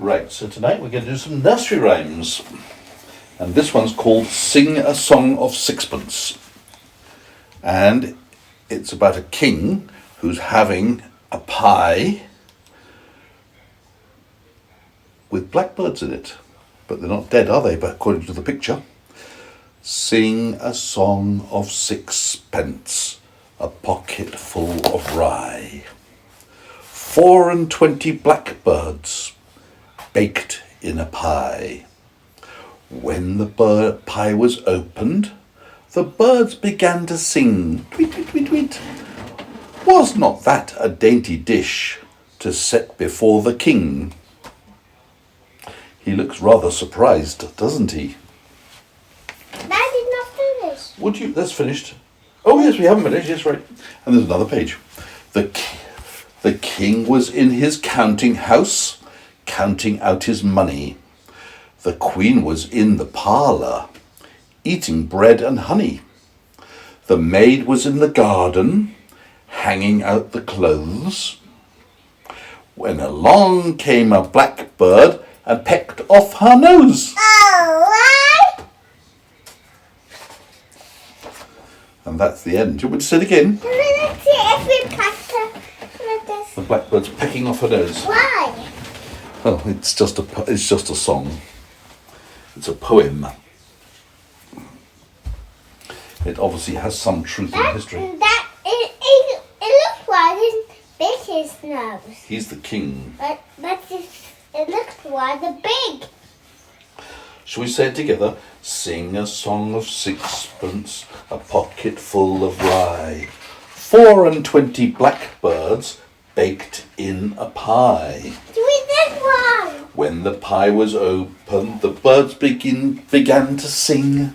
Right, so tonight we're going to do some nursery rhymes. And this one's called Sing a Song of Sixpence. And it's about a king who's having a pie with blackbirds in it. But they're not dead, are they? But according to the picture. Sing a song of sixpence, a pocket full of rye. 24 blackbirds baked in a pie. When the pie was opened, the birds began to sing, tweet, tweet, tweet, tweet. Was not that a dainty dish to set before the king? He looks rather surprised, doesn't he? That did not finish. Would you? That's finished. Oh yes, we haven't finished. Yes, right. And there's another page. The king was in his counting house, counting out his money. The queen was in the parlour, eating bread and honey. The maid was in the garden, hanging out the clothes. When along came a blackbird and pecked off her nose. And that's the end. Do you want me to say it again? The blackbird's pecking off her nose. Why? Well, it's just a song. It's a poem. It obviously has some truth in history. It looks rather big, his nose. He's the king. But it looks rather big. Shall we say it together? Sing a song of sixpence, a pocket full of rye. 24 blackbirds baked in a pie. Do this one. When the pie was opened, the birds began to sing.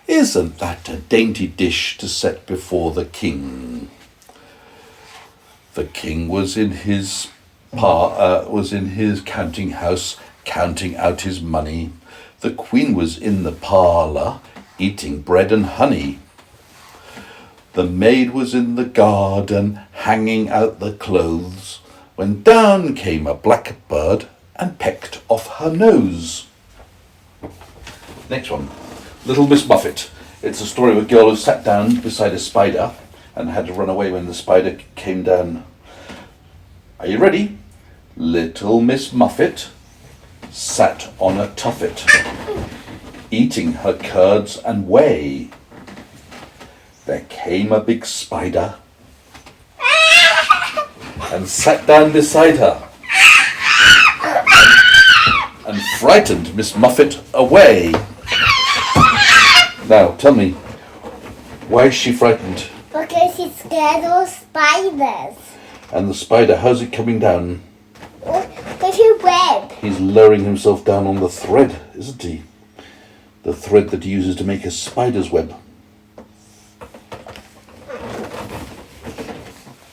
Isn't that a dainty dish to set before the king? The king was in his counting house, counting out his money. The queen was in the parlour, eating bread and honey. The maid was in the garden, hanging out the clothes, when down came a blackbird and pecked off her nose. Next one, Little Miss Muffet. It's a story of a girl who sat down beside a spider and had to run away when the spider came down. Are you ready? Little Miss Muffet sat on a tuffet, eating her curds and whey. There came a big spider and sat down beside her and frightened Miss Muffet away. Now, tell me, why is she frightened? Because she's scared of spiders. And the spider, how's it coming down? With your web. He's lowering himself down on the thread, isn't he? The thread that he uses to make a spider's web.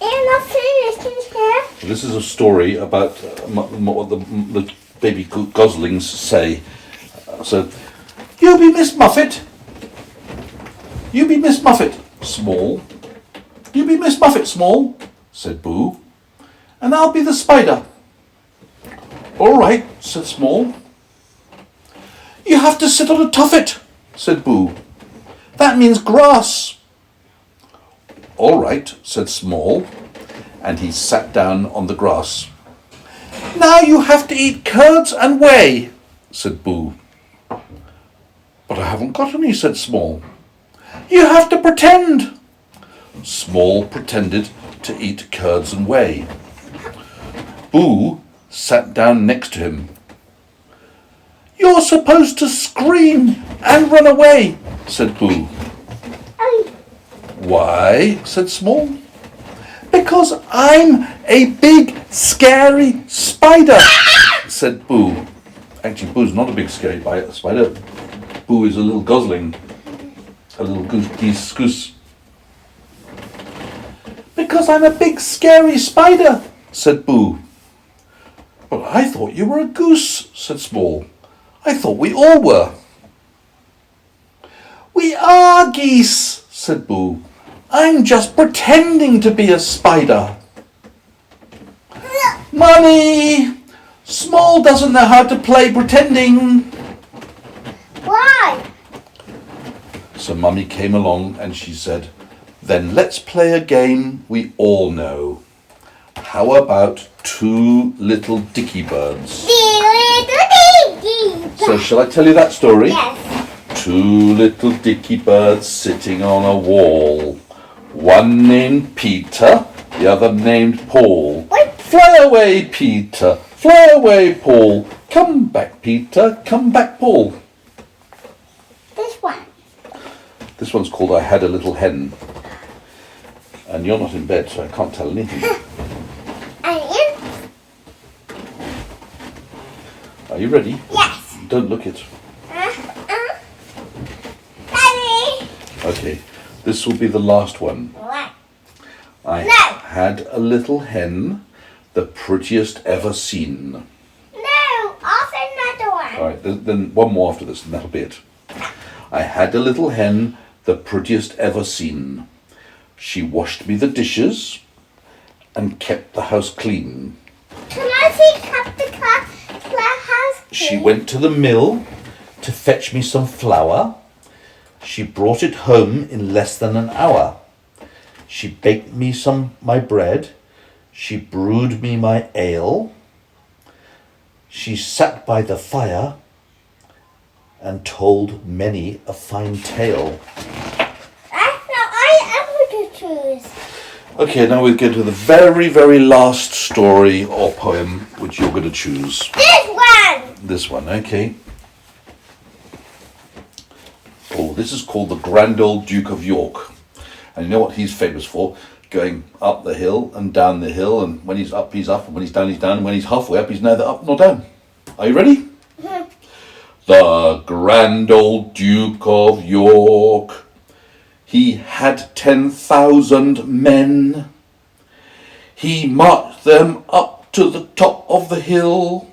You're not finished here. This is a story about what the baby goslings say. So, you be Miss Muffet. You be Miss Muffet, Small. You be Miss Muffet, Small, said Boo. And I'll be the spider. All right, said Small. You have to sit on a tuffet, said Boo. That means grass. All right, said Small, and he sat down on the grass. Now you have to eat curds and whey, said Boo. But I haven't got any, said Small. You have to pretend. Small pretended to eat curds and whey. Boo sat down next to him. You're supposed to scream and run away, said Boo. Why? Said Small. Because I'm a big, scary spider, said Boo. Actually, Boo's not a big, scary spider. Boo is a little gosling. A little goose. Because I'm a big, scary spider, said Boo. But I thought you were a goose, said Small. I thought we all were. We are geese, said Boo. I'm just pretending to be a spider. Money! Small doesn't know how to play pretending. Why? So Mummy came along and she said, then let's play a game we all know. How about two little Dickey birds? So shall I tell you that story? Yes. Two little Dickey birds sitting on a wall. One named Peter, the other named Paul. What? Fly away, Peter. Fly away, Paul. Come back, Peter. Come back, Paul. This one. This one's called I Had a Little Hen. And you're not in bed, so I can't tell anything. Are you ready? Yes. Don't look it. Daddy. Okay, this will be the last one. What? I No. had a little hen, the prettiest ever seen. No, also another one. All right, then one more after this, and that'll be it. I had a little hen, the prettiest ever seen. She washed me the dishes and kept the house clean. Can I see kept the house She clean? went to the mill to fetch me some flour. She brought it home in less than an hour. She baked me my bread. She brewed me my ale. She sat by the fire and told many a fine tale. That's not I ever to choose. Okay, now we get to the very, very last story or poem which you're going to choose. This one. This one, okay. Oh, this is called The Grand Old Duke of York. And you know what he's famous for? Going up the hill and down the hill, and when he's up, and when he's down, and when he's halfway up, he's neither up nor down. Are you ready? The Grand Old Duke of York, he had 10,000 men. He marched them up to the top of the hill,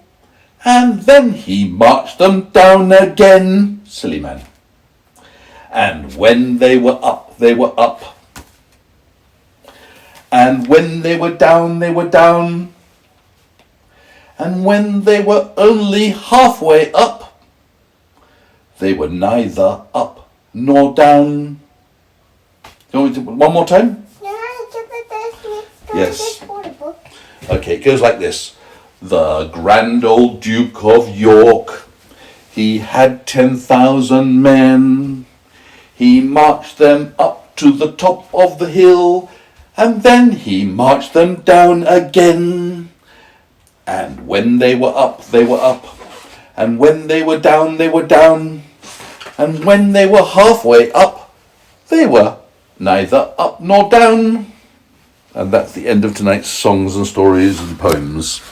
and then he marched them down again. Silly man. And when they were up, they were up. And when they were down, they were down. And when they were only halfway up, they were neither up nor down. Do you want me to, one more time? Yes. Okay, it goes like this. The Grand Old Duke of York, he had 10,000 men. He marched them up to the top of the hill, and then he marched them down again. And when they were up, they were up. And when they were down, they were down. And when they were halfway up, they were neither up nor down. And that's the end of tonight's songs and stories and poems.